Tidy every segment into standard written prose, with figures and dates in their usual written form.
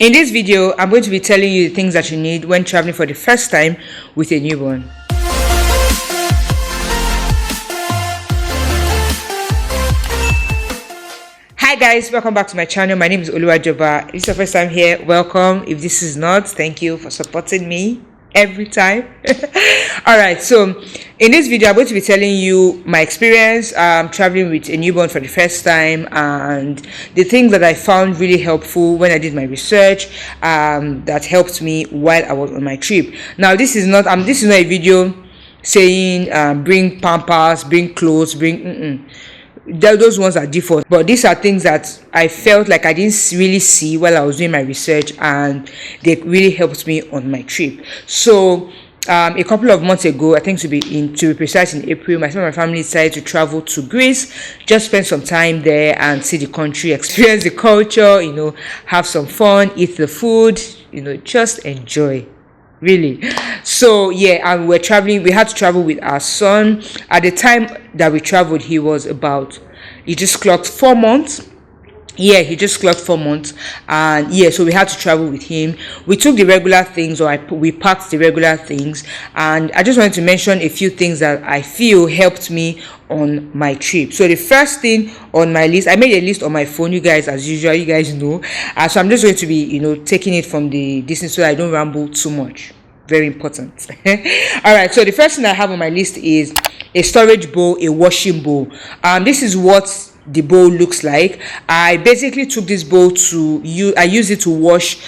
In this video, I'm going to be telling you the things that you need when traveling for the first time with a newborn. Hi guys, welcome back to my channel. My name is Oluwajoba. If this is your first time here, welcome. If this is not, thank you for supporting me every time. Alright, so in this video I'm going to be telling you my experience traveling with a newborn for the first time and the things that I found really helpful when I did my research that helped me while I was on my trip. Now this is not a video saying bring pampers, bring clothes, bring those ones are default, but these are things that I felt like I didn't really see while I was doing my research, and they really helped me on my trip. So a couple of months ago, I think to be precise, in April, myself and my family decided to travel to Greece, just spend some time there and see the country, experience the culture, have some fun, eat the food, just enjoy. Really. So yeah, and we had to travel with our son. At the time that we traveled, he just clocked 4 months. Yeah, he just clocked 4 months, and yeah, so we had to travel with him. We took the regular things, we packed the regular things, and I just wanted to mention a few things that I feel helped me on my trip. So the first thing on my list, I made a list on my phone, you guys, as usual, you guys know. So I'm just going to be, taking it from the distance so I don't ramble too much. Very important. All right, so the first thing I have on my list is a storage bowl, a washing bowl. This is what the bowl looks like. I basically took this bowl I use it to wash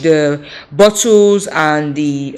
the bottles and the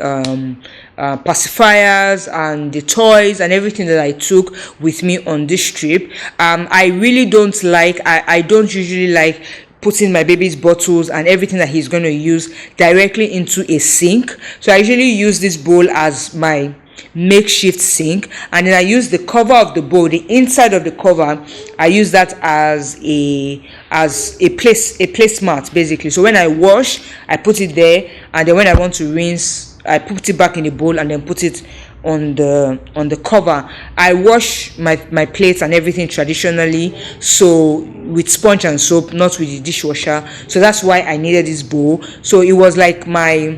pacifiers and the toys and everything that I took with me on this trip. I really don't like, I don't usually like putting my baby's bottles and everything that he's going to use directly into a sink. So I usually use this bowl as my makeshift sink, and then I use the cover of the bowl, the inside of the cover, I use that as a placemat basically. So when I wash, I put it there, and then when I want to rinse, I put it back in the bowl and then put it on the cover. I wash my plates and everything traditionally, so with sponge and soap, not with the dishwasher. So that's why I needed this bowl. So it was like my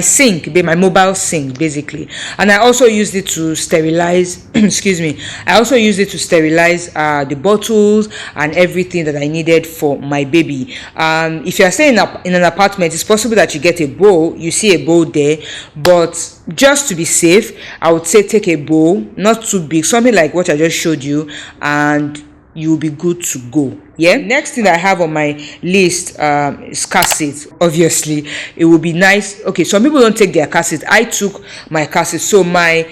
sink, my mobile sink basically. And I also used it to sterilize excuse me, I also used it to sterilize the bottles and everything that I needed for my baby. If you are staying in an apartment, it's possible that you get a bowl, you see a bowl there, but just to be safe, I would say take a bowl, not too big, something like what I just showed you, and you'll be good to go. Yeah, next thing I have on my list is car seats. Obviously it would be nice. Okay, some people don't take their car seat. I took my car seat. So my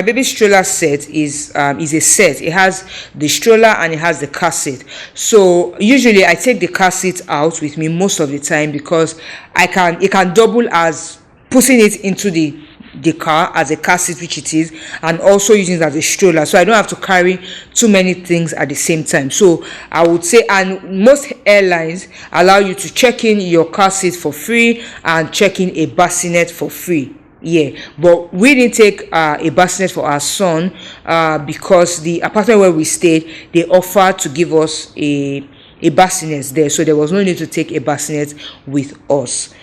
baby stroller set is a set. It has the stroller and it has the car seat. So usually I take the car seat out with me most of the time, because it can double as putting it into the car as a car seat, which it is, and also using it as a stroller, so I don't have to carry too many things at the same time. So I would say, and most airlines allow you to check in your car seat for free and check in a bassinet for free. Yeah, but we didn't take a bassinet for our son because the apartment where we stayed, they offered to give us a bassinet there, so there was no need to take a bassinet with us.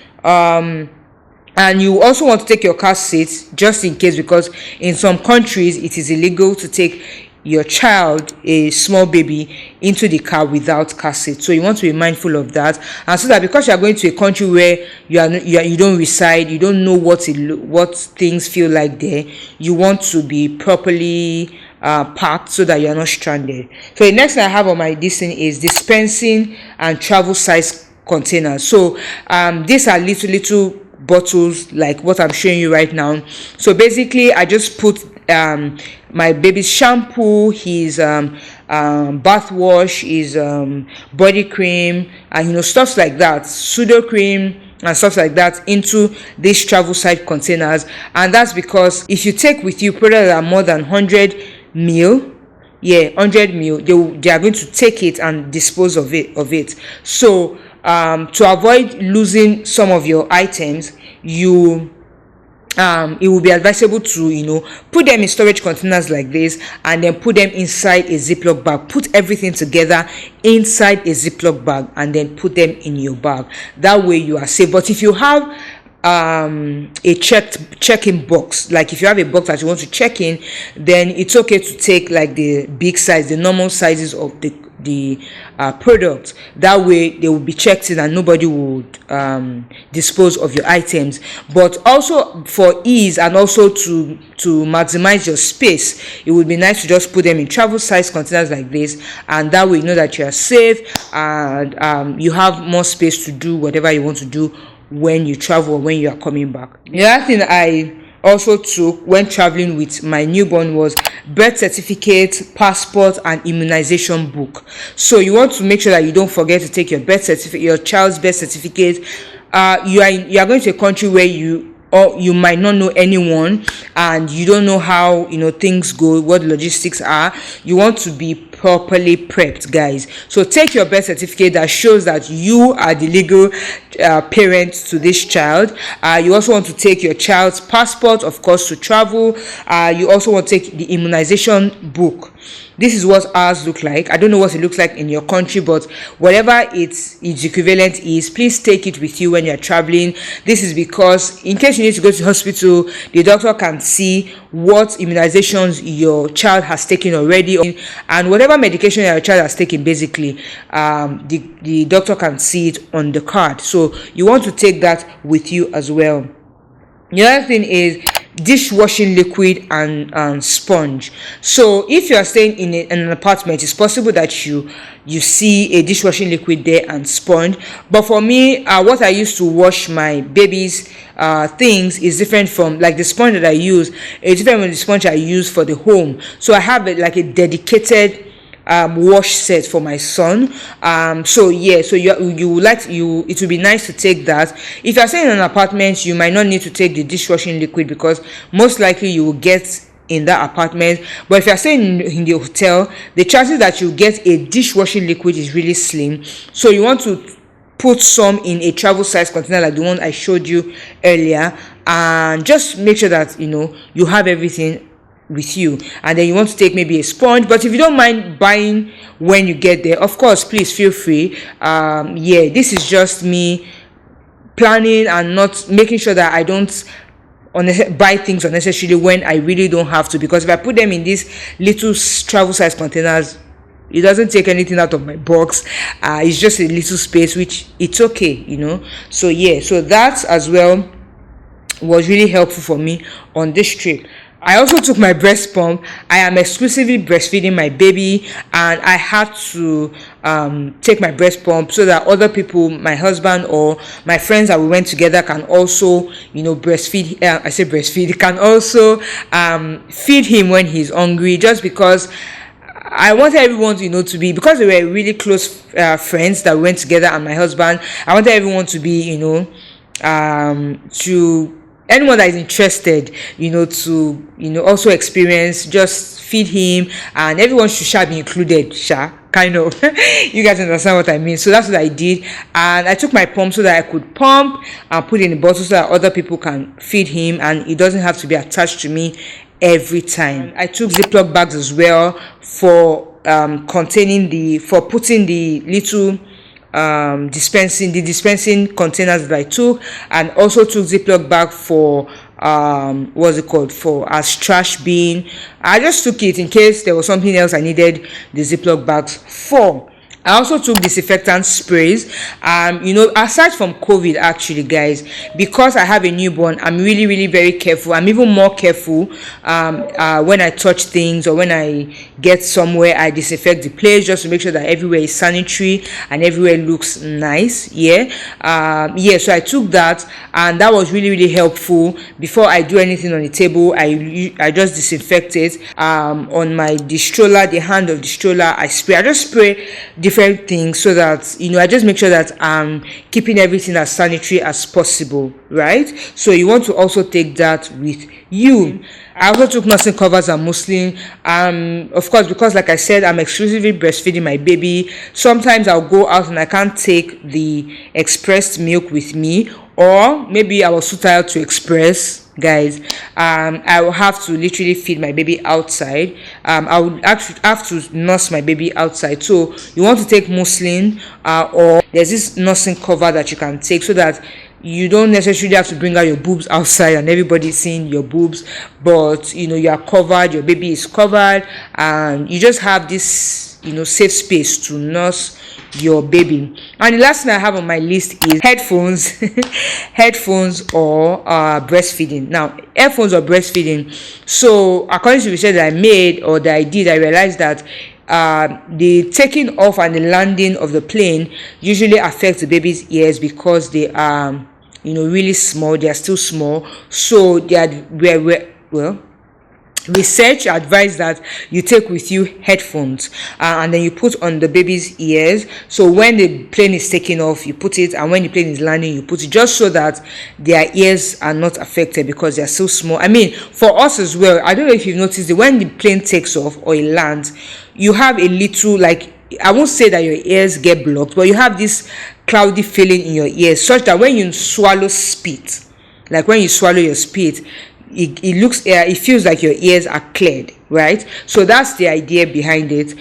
And you also want to take your car seat just in case, because in some countries it is illegal to take your child, a small baby, into the car without car seat. So you want to be mindful of that, and so that because you are going to a country where you don't reside, you don't know what things feel like there, you want to be properly packed so that you are not stranded. So the next thing I have on my list is dispensing and travel size containers. So these are little bottles like what I'm showing you right now. So basically I just put my baby's shampoo, his bath wash, his body cream, and stuff like that, pseudo cream and stuff like that, into these travel size containers. And that's because if you take with you products that are more than 100 ml, 100 ml, they are going to take it and dispose of it. So to avoid losing some of your items, you it will be advisable to put them in storage containers like this, and then put them inside a Ziploc bag. Put everything together inside a Ziploc bag and then put them in your bag. That way you are safe. But if you have a check-in box, like if you have a box that you want to check in, then it's okay to take like the big size, the normal sizes of the product. That way they will be checked in and nobody would dispose of your items. But also for ease and also to maximize your space, it would be nice to just put them in travel size containers like this, and that way you know that you are safe and you have more space to do whatever you want to do when you travel or when you are coming back. The other thing I also took when traveling with my newborn was birth certificate, passport, and immunization book. So you want to make sure that you don't forget to take your birth certificate, your child's birth certificate. You are going to a country where you might not know anyone and you don't know how things go, what the logistics are. You want to be properly prepped, guys. So take your birth certificate that shows that you are the legal parent to this child. You also want to take your child's passport, of course, to travel. You also want to take the immunization book. This is what ours look like. I don't know what it looks like in your country, but whatever its equivalent is, please take it with you when you're traveling. This is because in case you need to go to the hospital, the doctor can see what immunizations your child has taken already, and whatever medication your child has taken, basically the doctor can see it on the card. So you want to take that with you as well. The other thing is dishwashing liquid and sponge. So if you are staying in an apartment, it's possible that you see a dishwashing liquid there and sponge. But for me, what I used to wash my baby's things is different from like the sponge that I use. It's different from the sponge I use for the home. So I have like a dedicated wash set for my son. So it would be nice to take that. If you're staying in an apartment, you might not need to take the dishwashing liquid because most likely you will get in that apartment. But if you're staying in the hotel, the chances that you get a dishwashing liquid is really slim. So you want to put some in a travel size container like the one I showed you earlier, and just make sure that you have everything with you. And then you want to take maybe a sponge, but if you don't mind buying when you get there, of course, please feel free. This is just me planning and not making sure that I don't buy things unnecessarily when I really don't have to, because if I put them in these little travel size containers, it doesn't take anything out of my box. It's just a little space, which it's okay, so that as well was really helpful for me on this trip. I also took my breast pump. I am exclusively breastfeeding my baby, and I had to take my breast pump so that other people, my husband or my friends that we went together, can also breastfeed. I say breastfeed, can also feed him when he's hungry, just because I wanted everyone to be, because they were really close friends that went together and my husband, I wanted everyone to be to anyone that is interested to also experience, just feed him, and everyone should be included, kind of. You guys understand what I mean? So that's what I did, and I took my pump so that I could pump and put it in a bottle so that other people can feed him and it doesn't have to be attached to me every time. I took Ziploc bags as well for putting the little dispensing containers that I took, and also took Ziploc bag for for as trash bin. I just took it in case there was something else I needed the Ziploc bags for. I also took disinfectant sprays. Aside from COVID, actually, guys, because I have a newborn, I'm really, really very careful. I'm even more careful when I touch things or when I get somewhere. I disinfect the place just to make sure that everywhere is sanitary and everywhere looks nice. So I took that, and that was really, really helpful. Before I do anything on the table, I just disinfect it. On my stroller, the hand of the stroller, I just spray different things so that I just make sure that I'm keeping everything as sanitary as possible, right? So you want to also take that with you. I also took nursing covers and muslin, of course, because like I said, I'm exclusively breastfeeding my baby. Sometimes I'll go out and I can't take the expressed milk with me, or maybe I was too tired to express guys, I will have to literally feed my baby outside. I would have to nurse my baby outside. So you want to take muslin, or there's this nursing cover that you can take, so that you don't necessarily have to bring out your boobs outside and everybody's seeing your boobs, but you are covered, your baby is covered, and you just have this safe space to nurse your baby. And the last thing I have on my list is headphones. Headphones or breastfeeding. Now, headphones or breastfeeding, so according to research that I made, or that I did, I realized that the taking off and the landing of the plane usually affects the baby's ears, because they are really small. They are still small, so they are well, research advised that you take with you headphones, and then you put on the baby's ears. So when the plane is taking off, you put it, and when the plane is landing, you put it, just so that their ears are not affected, because they are so small. I mean, for us as well, I don't know if you've noticed that when the plane takes off or it lands, you have a little, like, I won't say that your ears get blocked, but you have this cloudy feeling in your ears, such that when you swallow spit, like when you swallow your spit, it feels like your ears are cleared, right? So that's the idea behind it.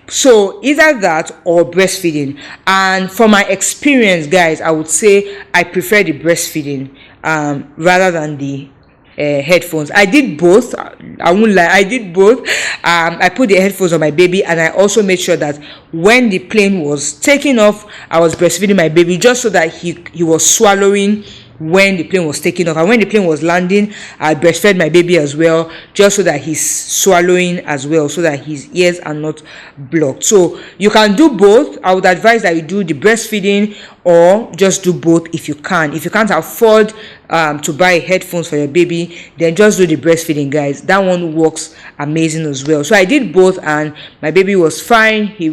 So either that or breastfeeding. And from my experience, guys, I would say I prefer the breastfeeding rather than the headphones. I did both. I won't lie, I did both. I put the headphones on my baby, and I also made sure that when the plane was taking off, I was breastfeeding my baby, just so that he was swallowing when the plane was taking off, and when the plane was landing, I breastfed my baby as well, just so that he's swallowing as well, so that his ears are not blocked. So you can do both. I would advise that you do the breastfeeding, or just do both if you can. If you can't afford to buy headphones for your baby, then just do the breastfeeding, guys. That one works amazing as well. So I did both, and my baby was fine. He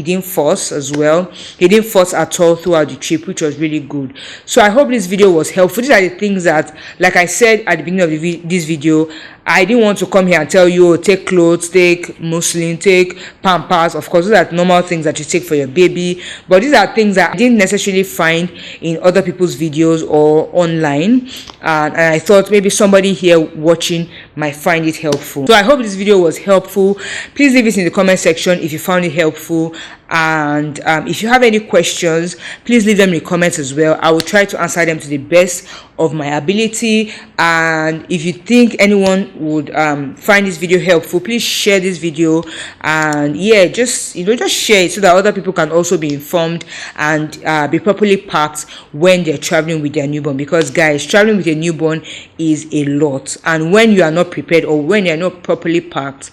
didn't fuss as well. He didn't fuss at all throughout the trip, which was really good. So I hope this video was helpful. These are the things that, like I said at the beginning of this video, I didn't want to come here and tell you, take clothes, take muslin, take Pampers. Of course, those are normal things that you take for your baby, but these are things that I didn't necessarily find in other people's videos or online, and I thought maybe somebody here watching might find it helpful. So I hope this video was helpful. Please leave it in the comment section if you found it helpful, and if you have any questions, please leave them in the comments as well. I will try to answer them to the best of my ability. And if you think anyone would find this video helpful, please share this video, and yeah, just share it, so that other people can also be informed and be properly packed when they're traveling with their newborn. Because guys, traveling with a newborn is a lot, and when you are not prepared, or when you're not properly packed,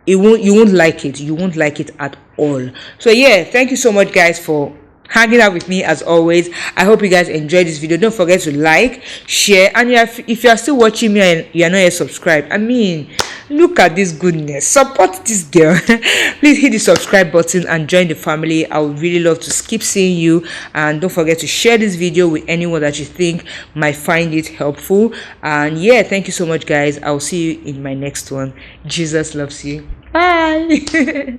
you won't like it at all. So yeah, thank you so much, guys, for hanging out with me as always. I hope you guys enjoyed this video. Don't forget to like, share, and if you are still watching me and you are not yet subscribed, I mean, look at this goodness. Support this girl. Please hit the subscribe button and join the family. I would really love to keep seeing you. And don't forget to share this video with anyone that you think might find it helpful. And yeah, thank you so much, guys. I'll see you in my next one. Jesus loves you. Bye.